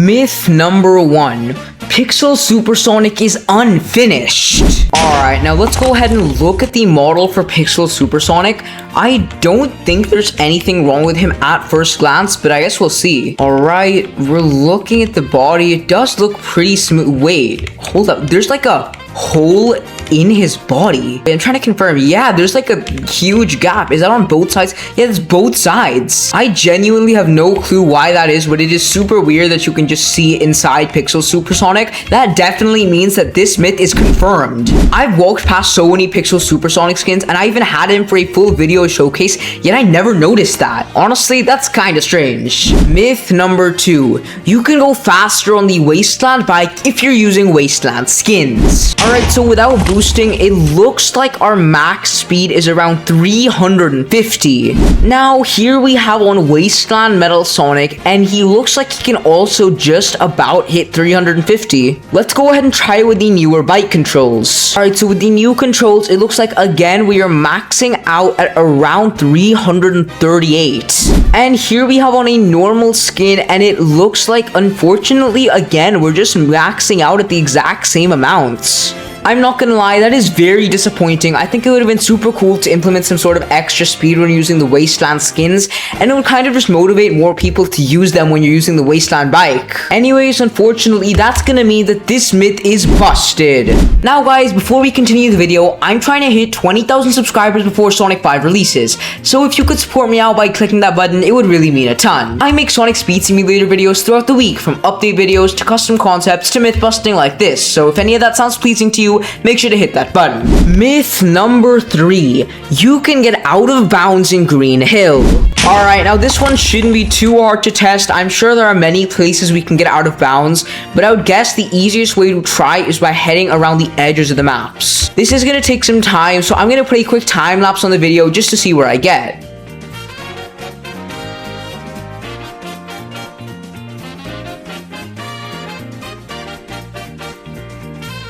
Myth number 1. Pixel Supersonic is unfinished. Alright, now let's go ahead and look at the model for Pixel Supersonic. I don't think there's anything wrong with him at first glance, but I guess we'll see. Alright, we're looking at the body. It does look pretty smooth. Wait, hold up. There's like a hole in his body. I'm trying to confirm. Yeah, there's like a huge gap. Is that on both sides? Yeah, it's both sides. I genuinely have no clue why that is, but it is super weird that you can just see inside Pixel Supersonic. That definitely means that this myth is confirmed. I've walked past so many Pixel Supersonic skins, and I even had him for a full video showcase, yet I never noticed that. Honestly, that's kind of strange. Myth number 2. You can go faster on the Wasteland bike if you're using Wasteland skins. Alright, so without boosting, it looks like our max speed is around 350. Now, here we have on Wasteland Metal Sonic, and he looks like he can also just about hit 350. Let's go ahead and try it with the newer bike controls. Alright, so with the new controls, it looks like, again, we are maxing out at around 338. And here we have on a normal skin, and it looks like, unfortunately, again, we're just maxing out at the exact same amounts. I'm not gonna lie, that is very disappointing. I think it would have been super cool to implement some sort of extra speed when using the Wasteland skins, and it would kind of just motivate more people to use them when you're using the Wasteland bike. Anyways, unfortunately, that's gonna mean that this myth is busted. Now guys, before we continue the video, I'm trying to hit 20,000 subscribers before Sonic 5 releases, so if you could support me out by clicking that button, it would really mean a ton. I make Sonic Speed Simulator videos throughout the week, from update videos to custom concepts to myth busting like this, so if any of that sounds pleasing to you, make sure to hit that button. Myth number 3. You can get out of bounds in Green Hill. Alright, now this one shouldn't be too hard to test. I'm sure there are many places we can get out of bounds, but I would guess the easiest way to try is by heading around the edges of the maps. This is going to take some time, so I'm going to play a quick time lapse on the video just to see where I get.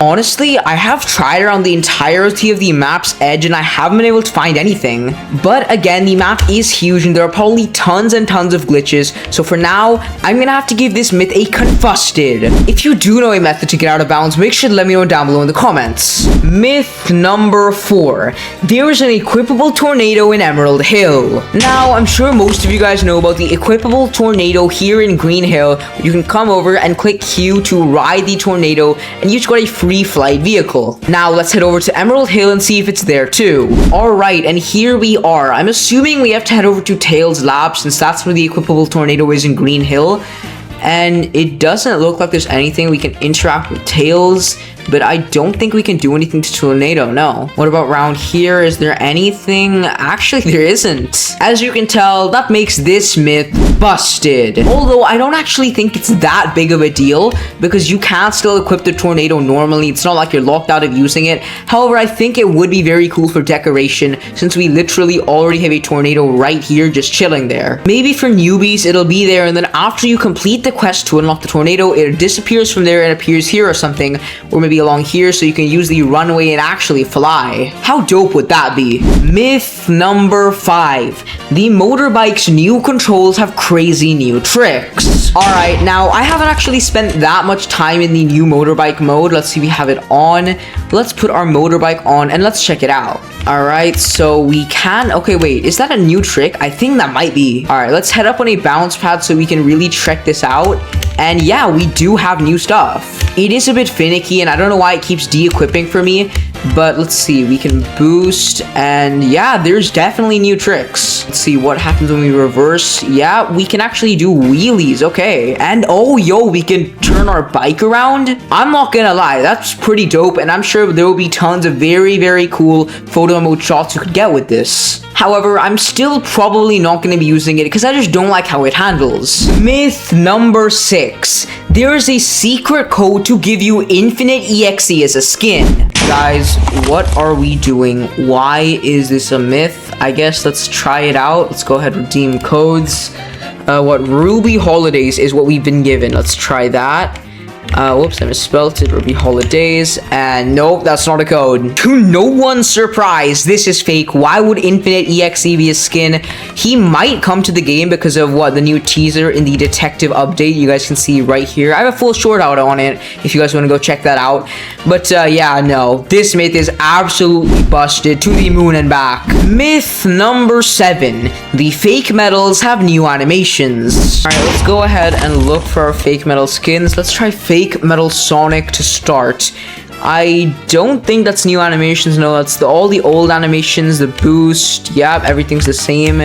Honestly, I have tried around the entirety of the map's edge and I haven't been able to find anything. But again, the map is huge and there are probably tons and tons of glitches. So for now, I'm gonna have to give this myth a confusted. If you do know a method to get out of bounds, make sure to let me know down below in the comments. Myth number 4. There is an equipable tornado in Emerald Hill. Now, I'm sure most of you guys know about the equipable tornado here in Green Hill. You can come over and click Q to ride the tornado and you just got a free flight vehicle. Now let's head over to Emerald Hill and see if it's there too. Alright, and here we are. I'm assuming we have to head over to Tails Lab since that's where the equipable tornado is in Green Hill. And it doesn't look like there's anything we can interact with Tails, but I don't think we can do anything to Tornado, no. What about around here? Is there anything? Actually, there isn't. As you can tell, that makes this myth busted. Although, I don't actually think it's that big of a deal, because you can still equip the Tornado normally. It's not like you're locked out of using it. However, I think it would be very cool for decoration, since we literally already have a Tornado right here just chilling there. Maybe for newbies, it'll be there, and then after you complete the quest to unlock the Tornado, it disappears from there and appears here or something, or maybe along here so you can use the runway and actually fly. How dope would that be? Myth number 5. The Motorbike's new controls have crazy new tricks. Alright, now I haven't actually spent that much time in the new Motorbike mode. Let's see, we have it on. Let's put our Motorbike on and let's check it out. Alright, so we can... Okay, wait, is that a new trick? I think that might be. Alright, let's head up on a bounce pad so we can really check this out. And yeah, we do have new stuff. It is a bit finicky and I don't know why it keeps de-equipping for me, but let's see, we can boost and yeah, there's definitely new tricks. Let's see what happens when we reverse. Yeah, we can actually do wheelies, okay. And oh yo, we can turn our bike around. I'm not gonna lie, that's pretty dope and I'm sure there will be tons of very, very cool photo mode shots you could get with this. However, I'm still probably not going to be using it because I just don't like how it handles. Myth number 6. There is a secret code to give you Infinite.exe as a skin. Guys, what are we doing? Why is this a myth? I guess let's try it out. Let's go ahead and redeem codes. What Ruby Holidays is what we've been given. Let's try that. Whoops, I misspelled it. It would be holidays. And nope, that's not a code. To no one's surprise, this is fake. Why would Infinite.exe be a skin? He might come to the game because of what, the new teaser in the detective update. You guys can see right here. I have a full short out on it if you guys want to go check that out. But yeah, no. This myth is absolutely busted to the moon and back. Myth number 7. The fake metals have new animations. Alright, let's go ahead and look for our fake metal skins. Let's try fake metal Sonic to start. I don't think that's new animations. No, that's all the old animations. The boost. Yep, everything's the same.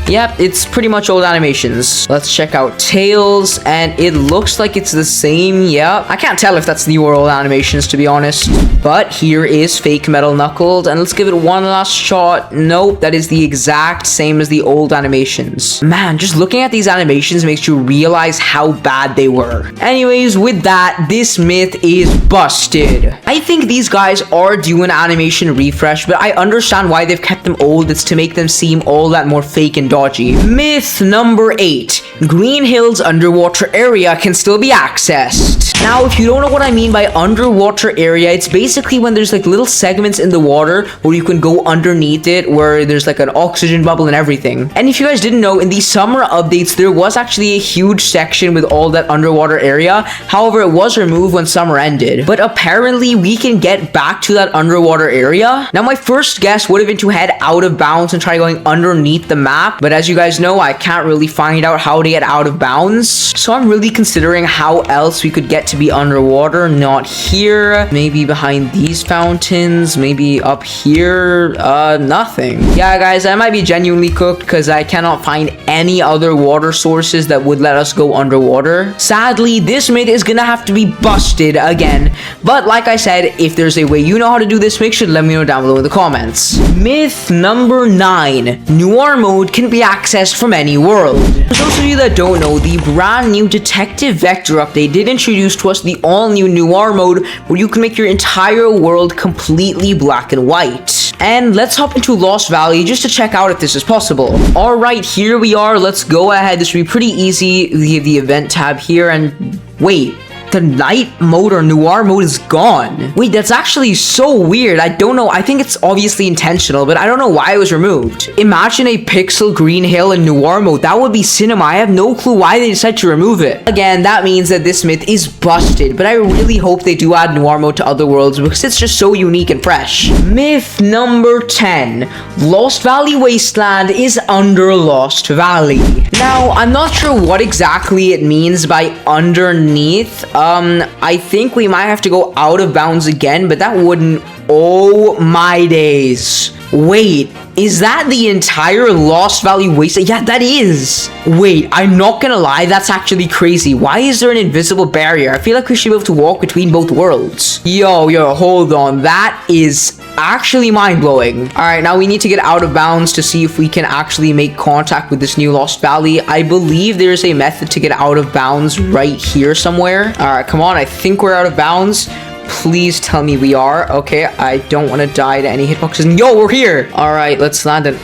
Yep, it's pretty much old animations. Let's check out Tails, and it looks like it's the same. Yep, I can't tell if that's new or old animations, to be honest. But here is fake metal Knuckled, and let's give it one last shot. Nope, that is the exact same as the old animations. Man, just looking at these animations makes you realize how bad they were. Anyways, with that, this myth is busted. I think these guys are due an animation refresh, but I understand why they've kept them old. It's to make them seem all that more fake and dodgy. Myth number 8. Green Hill's underwater area can still be accessed. Now, if you don't know what I mean by underwater area, it's basically when there's like little segments in the water where you can go underneath it, where there's like an oxygen bubble and everything. And if you guys didn't know, in the summer updates, there was actually a huge section with all that underwater area. However, it was removed when summer ended. But apparently, we can get back to that underwater area. Now, my first guess would have been to head out of bounds and try going underneath the map. But as you guys know, I can't really find out how to get out of bounds. So I'm really considering how else we could get to be underwater. Not here. Maybe behind these fountains. Maybe up here. Nothing. Yeah, guys, I might be genuinely cooked because I cannot find any other water sources that would let us go underwater. Sadly, this myth is gonna have to be busted again. But like I said, if there's a way you know how to do this, make sure to let me know down below in the comments. Myth number 9. Noir mode can be accessed from any world. For those of you that don't know, the brand new Detective Vector update did introduce to us the all-new Noir mode, where you can make your entire world completely black and white. And let's hop into Lost Valley just to check out if this is possible. Alright, here we are. Let's go ahead. This should be pretty easy. We have the event tab here, and wait. The night mode or noir mode is gone. Wait, that's actually so weird. I don't know. I think it's obviously intentional, but I don't know why it was removed. Imagine a pixel green hill in noir mode. That would be cinema. I have no clue why they decided to remove it. Again, that means that this myth is busted, but I really hope they do add noir mode to other worlds because it's just so unique and fresh. Myth number 10. Lost Valley Wasteland is under Lost Valley. Now, I'm not sure what exactly it means by underneath. I think we might have to go out of bounds again, but that wouldn't... Oh my days. Wait, is that the entire Lost Valley Wasteland? Yeah, that is. Wait, I'm not gonna lie, that's actually crazy. Why is there an invisible barrier? I feel like we should be able to walk between both worlds. Yo, hold on. That is actually mind-blowing. Alright, now we need to get out of bounds to see if we can actually make contact with this new Lost Valley. I believe there's a method to get out of bounds right here somewhere. Alright, come on, I think we're out of bounds. Please tell me we are. Okay, I don't want to die to any hitboxes. Yo, we're here! Alright, let's land it.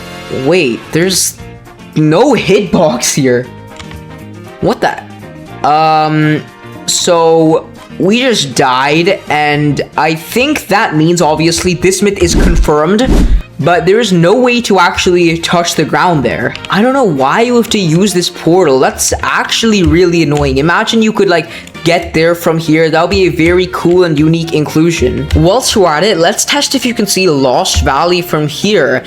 Wait, there's no hitbox here. What the? So... we just died, and I think that means, obviously, this myth is confirmed, but there is no way to actually touch the ground there. I don't know why you have to use this portal. That's actually really annoying. Imagine you could, like, get there from here. That would be a very cool and unique inclusion. Whilst we're at it, let's test if you can see Lost Valley from here.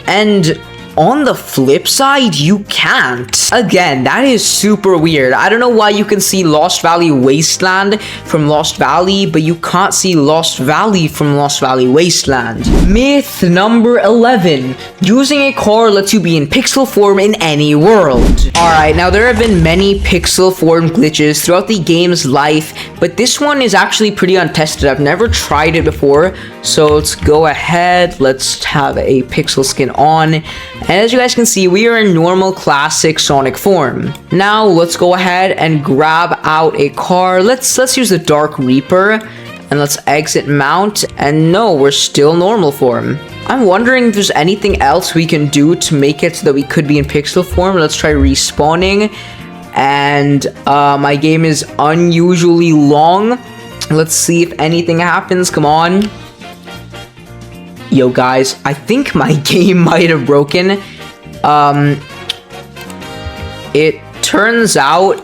And... on the flip side, you can't. Again, that is super weird. I don't know why you can see Lost Valley Wasteland from Lost Valley, but you can't see Lost Valley from Lost Valley Wasteland. Myth number 11. Using a car lets you be in pixel form in any world. Alright, now there have been many pixel form glitches throughout the game's life, but this one is actually pretty untested. I've never tried it before, so let's go ahead. Let's have a pixel skin on. And as you guys can see, we are in normal classic Sonic form. Now, let's go ahead and grab out a car. Let's use the Dark Reaper. And let's exit mount. And no, we're still normal form. I'm wondering if there's anything else we can do to make it so that we could be in pixel form. Let's try respawning. and my game is unusually long. Let's see if anything happens. Come on. Yo, guys, I think my game might have broken. It turns out...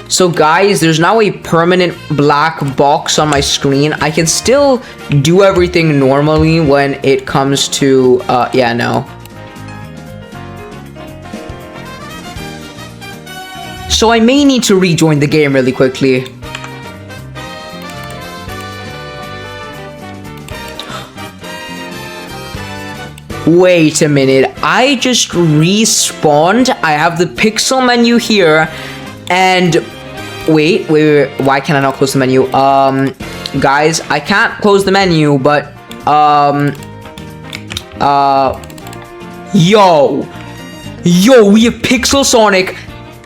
So, guys, there's now a permanent black box on my screen. I can still do everything normally when it comes to... yeah, no. So I may need to rejoin the game really quickly. Wait a minute, I just respawned. I have the pixel menu here, and wait, why can I not close the menu? Guys, I can't close the menu, but yo, we have Pixel Sonic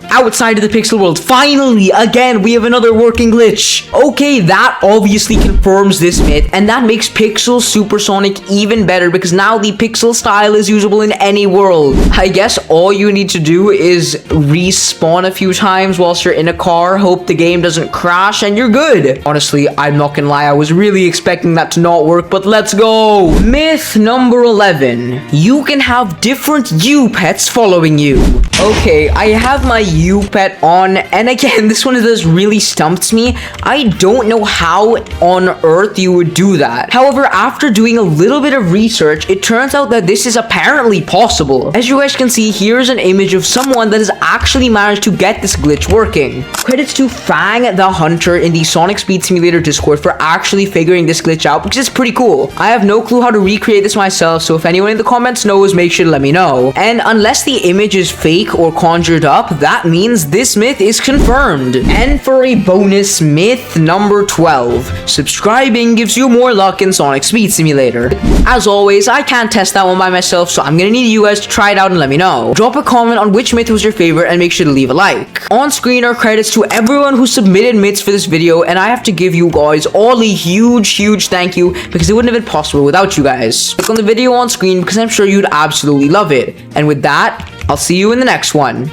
outside of the pixel world. Finally, again, we have another working glitch. Okay, that obviously confirms this myth, and that makes Pixel Supersonic even better because now the pixel style is usable in any world. I guess all you need to do is respawn a few times whilst you're in a car, hope the game doesn't crash, and you're good. Honestly, I'm not gonna lie, I was really expecting that to not work, but let's go. Myth number 11. You can have different U-pets following you. Okay, I have my U-pet on, and again, this one has really stumped me. I don't know how on earth you would do that. However, after doing a little bit of research, it turns out that this is apparently possible. As you guys can see, here's an image of someone that has actually managed to get this glitch working. Credits to Fang the Hunter in the Sonic Speed Simulator Discord for actually figuring this glitch out, because it's pretty cool. I have no clue how to recreate this myself, so if anyone in the comments knows, make sure to let me know. And unless the image is fake or conjured up, that means this myth is confirmed. And for a bonus, myth number 12. Subscribing gives you more luck in Sonic Speed Simulator. As always, I can't test that one by myself, so I'm gonna need you guys to try it out and let me know. Drop a comment on which myth was your favorite and make sure to leave a like. On screen are credits to everyone who submitted myths for this video, and I have to give you guys all a huge thank you because it wouldn't have been possible without you guys. Click on the video on screen because I'm sure you'd absolutely love it. And with that, I'll see you in the next one.